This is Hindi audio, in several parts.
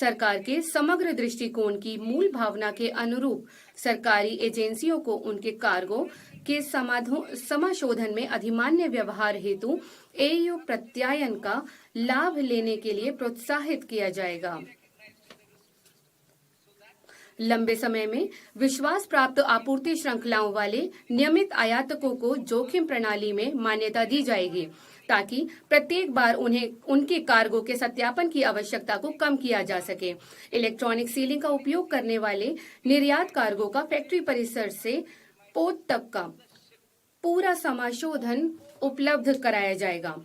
सरकार के समग्र दृष्टिकोण की मूल भावना के अनुरूप सरकारी एजेंसियों को उनके कार्गो के समाशोधन में अधिमान्य व्यवहार हेतु एयू प्रत्यायन का लाभ लेने के लिए प्रोत्साहित किया जाएगा। लंबे समय में विश्वास प्राप्त आपूर्ति श्रृंखलाओं वाले नियमित आयातकों को जोखिम प्रणाली में मान्यता दी जाएगी ताकि प्रत्येक बार उन्हें उनके कार्गो के सत्यापन की आवश्यकता को कम किया जा सके। इलेक्ट्रॉनिक सीलिंग का उपयोग करने वाले निर्यात कार्गो का फैक्ट्री परिसर से पोर्ट तक का पूरा समाशोधन उपलब्ध कराया जाएगा।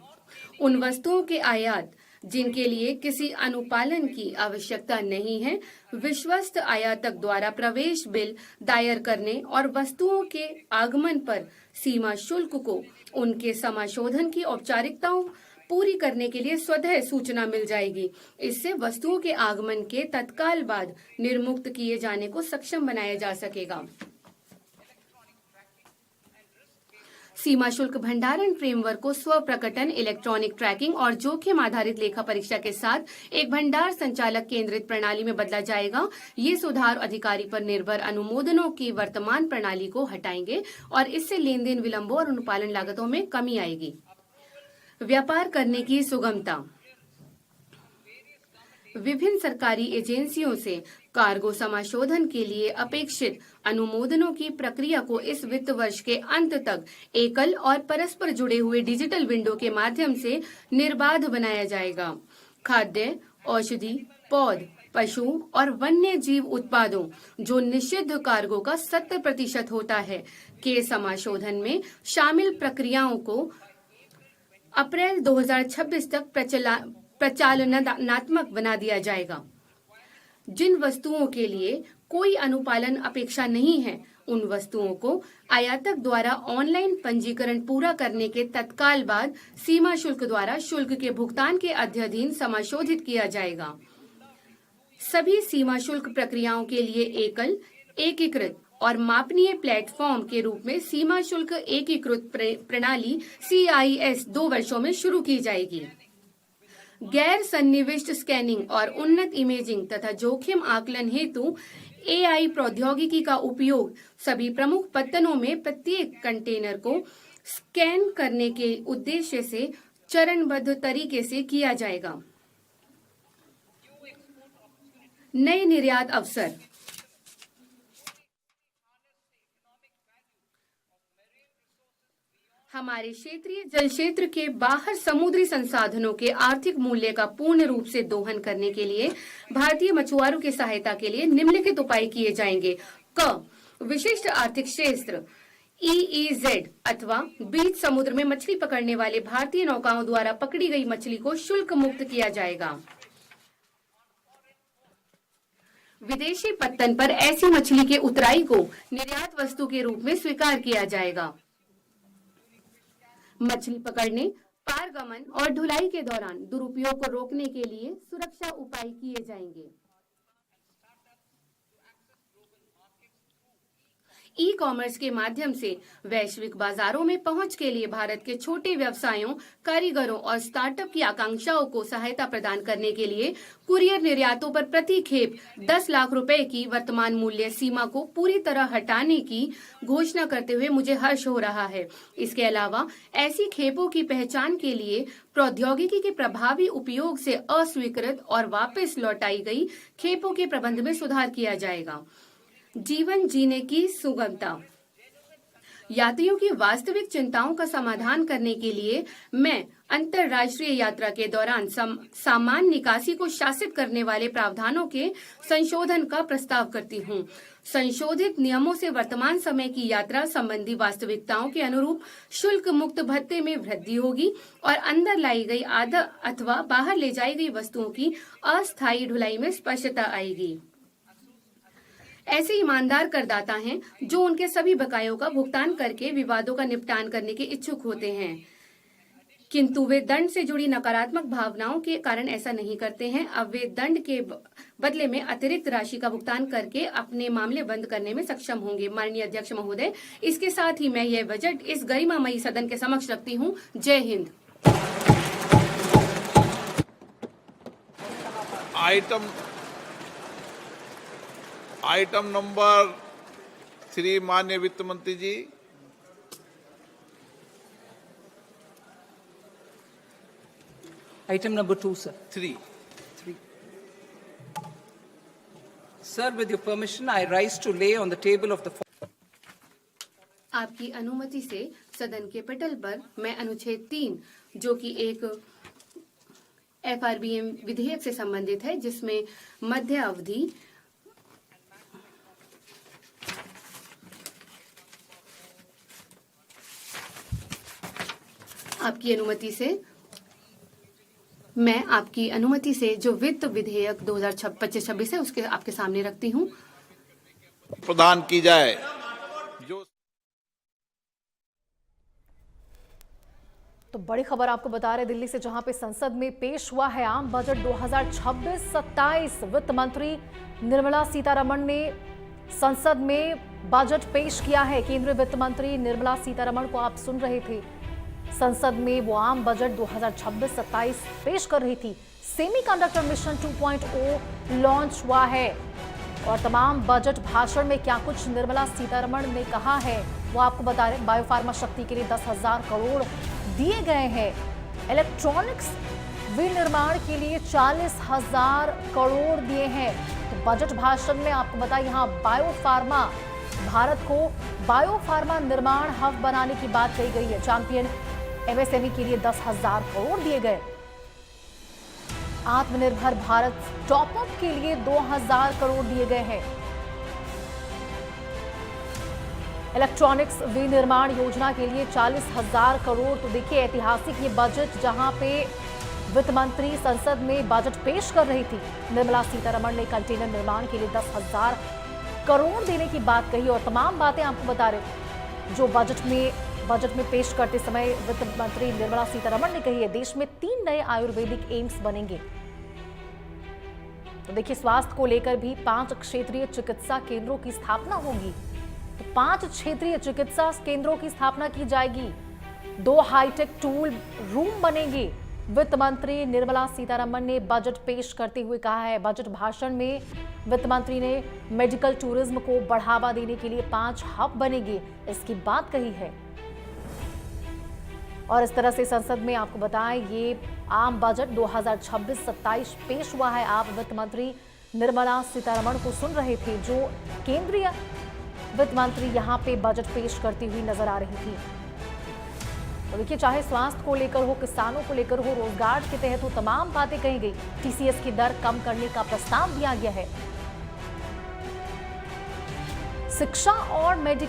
उन वस्तुओं के आयात जिनके लिए किसी अनुपालन की आवश्यकता नहीं है, विश्वस्त आयातक द्वारा प्रवेश बिल दायर करने और वस्तुओं के आगमन पर सीमा शुल्क को उनके समाशोधन की औपचारिकताओं पूरी करने के लिए स्वतः सूचना मिल जाएगी। इससे वस्तुओं के आगमन के तत्काल बाद निर्मुक्त किए जाने को सक्षम बनाया जा सकेगा। सीमा शुल्क भंडारण फ्रेमवर्क को स्व प्रकटन, इलेक्ट्रॉनिक ट्रैकिंग और जोखिम आधारित लेखा परीक्षा के साथ एक भंडार संचालक केंद्रित प्रणाली में बदला जाएगा। ये सुधार अधिकारी पर निर्भर अनुमोदनों की वर्तमान प्रणाली को हटाएंगे और इससे लेन देन विलंबों और अनुपालन लागतों में कमी आएगी। व्यापार करने की सुगमता। विभिन्न सरकारी एजेंसियों से कार्गो समाशोधन के लिए अपेक्षित अनुमोदनों की प्रक्रिया को इस वित्त वर्ष के अंत तक एकल और परस्पर जुड़े हुए डिजिटल विंडो के माध्यम से निर्बाध बनाया जाएगा। खाद्य, औषधि, पौध, पशु और वन्य जीव उत्पादों जो निषिद्ध कार्गो का 70% होता है के समाशोधन में शामिल प्रक्रियाओं को अप्रैल 2026 तक प्रचालनात्मक बना दिया जाएगा। जिन वस्तुओं के लिए कोई अनुपालन अपेक्षा नहीं है, उन वस्तुओं को आयातक द्वारा ऑनलाइन पंजीकरण पूरा करने के तत्काल बाद सीमा शुल्क द्वारा शुल्क के भुगतान के अध्ययन समाशोधित किया जाएगा। सभी सीमा शुल्क प्रक्रियाओं के लिए एकल, एकीकृत और मापनीय प्लेटफॉर्म के रूप में सीमा शुल्क एकीकृत प्रणाली CIS 2 वर्षों में शुरू की जाएगी। गैर सन्निविष्ट स्कैनिंग और उन्नत इमेजिंग तथा जोखिम आकलन हेतु AI प्रौद्योगिकी का उपयोग सभी प्रमुख पत्तनों में प्रत्येक कंटेनर को स्कैन करने के उद्देश्य से चरणबद्ध तरीके से किया जाएगा। नए निर्यात अवसर। हमारे क्षेत्रीय जल क्षेत्र के बाहर समुद्री संसाधनों के आर्थिक मूल्य का पूर्ण रूप से दोहन करने के लिए भारतीय मछुआरों की सहायता के लिए निम्नलिखित उपाय किए जाएंगे। क, विशिष्ट आर्थिक क्षेत्र EEZ अथवा बीच समुद्र में मछली पकड़ने वाले भारतीय नौकाओं द्वारा पकड़ी गई मछली को शुल्क मुक्त किया जाएगा। विदेशी पत्तन पर ऐसी मछली के उतराई को निर्यात वस्तु के रूप में स्वीकार किया जाएगा। मछली पकड़ने, पारगमन और ढुलाई के दौरान दुरुपयोग को रोकने के लिए सुरक्षा उपाय किए जाएंगे। ई-कॉमर्स के माध्यम से वैश्विक बाजारों में पहुंच के लिए भारत के छोटे व्यवसायों, कारीगरों और स्टार्टअप की आकांक्षाओं को सहायता प्रदान करने के लिए कुरियर निर्यातों पर प्रति खेप 10 लाख रुपए की वर्तमान मूल्य सीमा को पूरी तरह हटाने की घोषणा करते हुए मुझे हर्ष हो रहा है। इसके अलावा ऐसी खेपों की पहचान के लिए प्रौद्योगिकी के प्रभावी उपयोग से अस्वीकृत और वापस लौटाई गई खेपों के प्रबंध में सुधार किया जाएगा। जीवन जीने की सुगमता। यात्रियों की वास्तविक चिंताओं का समाधान करने के लिए मैं अंतर्राष्ट्रीय यात्रा के दौरान सामान निकासी को शासित करने वाले प्रावधानों के संशोधन का प्रस्ताव करती हूँ। संशोधित नियमों से वर्तमान समय की यात्रा संबंधी वास्तविकताओं के अनुरूप शुल्क मुक्त भत्ते में वृद्धि होगी और अंदर लाई गई आधा अथवा बाहर ले जाई गई वस्तुओं की अस्थायी ढुलाई में स्पष्टता आएगी। ऐसे ईमानदार करदाता हैं जो उनके सभी बकायों का भुगतान करके विवादों का निपटान करने के इच्छुक होते हैं, किंतु वे दंड से जुड़ी नकारात्मक भावनाओं के कारण ऐसा नहीं करते हैं। अब वे दंड के बदले में अतिरिक्त राशि का भुगतान करके अपने मामले बंद करने में सक्षम होंगे। माननीय अध्यक्ष महोदय, इसके साथ ही मैं यह बजट इस गरिमामयी सदन के समक्ष रखती हूँ। जय हिंद। आइटम आइटम नंबर 3 माननीय वित्त मंत्री जी। Item number 2, sir. 3। Sir, with your permission, I rise to lay on the table of the. आपकी अनुमति से सदन के पटल पर मैं अनुच्छेद 3 जो कि एक FRBM विधेयक से संबंधित है, जिसमें मध्य अवधि आपकी अनुमति से जो वित्त विधेयक 2025-26 है उसके आपके सामने रखती हूं। प्रदान की जाए। जो तो बड़ी खबर आपको बता रहे दिल्ली से, जहां पे संसद में पेश हुआ है आम बजट 2026-27। वित्त मंत्री निर्मला सीतारमण ने संसद में बजट पेश किया है। केंद्रीय वित्त मंत्री निर्मला सीतारमण को आप सुन रहे थे, संसद में वो आम बजट 2026-27 पेश कर रही थी। सेमीकंडक्टर मिशन 2.0 लॉन्च हुआ है और तमाम बजट भाषण में क्या कुछ निर्मला सीतारमण ने कहा है वो आपको बता रहे। बायोफार्मा शक्ति के लिए 10,000 करोड़ दिए गए हैं। इलेक्ट्रॉनिक्स विनिर्माण के लिए 40,000 करोड़ दिए हैं। तो बजट भाषण में आपको बता, यहाँ बायोफार्मा, भारत को बायोफार्मा निर्माण हब बनाने की बात कही गई है। चैंपियन MSME के लिए 10,000 करोड़ दिए गए। आत्मनिर्भर भारत टॉपअप के लिए 2,000 करोड़ दिए गए हैं। इलेक्ट्रॉनिक्स विनिर्माण योजना के लिए 40,000 करोड़। तो देखिए, ऐतिहासिक ये बजट, जहां पे वित्त मंत्री संसद में बजट पेश कर रही थी निर्मला सीतारमण ने कंटेनर निर्माण के लिए 10,000 करोड़ देने की बात कही और तमाम बातें आपको बता रहे जो बजट में पेश करते समय वित्त मंत्री निर्मला सीतारमण ने कही है। देश में 3 नए आयुर्वेदिक एम्स बनेंगे। तो देखिए, स्वास्थ्य को लेकर भी 5 क्षेत्रीय चिकित्सा केंद्रों की स्थापना होगी। तो 5 क्षेत्रीय चिकित्सा केंद्रों की स्थापना की जाएगी। 2 हाईटेक टूल रूम बनेंगे। वित्त मंत्री निर्मला सीतारमण ने बजट पेश करते हुए कहा है, बजट भाषण में वित्त मंत्री ने मेडिकल टूरिज्म को बढ़ावा देने के लिए 5 हब बनेंगे, इसकी बात कही है। और इस तरह से संसद में आपको बताएं, ये आम बजट 2026-27 पेश हुआ है। आप वित्त मंत्री निर्मला सीतारमण को सुन रहे थे, जो केंद्रीय वित्त मंत्री यहाँ पे बजट पेश करती हुई नजर आ रही थी। तो देखिए, चाहे स्वास्थ्य को लेकर हो, किसानों को लेकर हो, रोजगार के तहत हो, तमाम बातें कही गई। TCS की दर कम करने का प्रस्ताव दिया गया है। शिक्षा और मेडिकल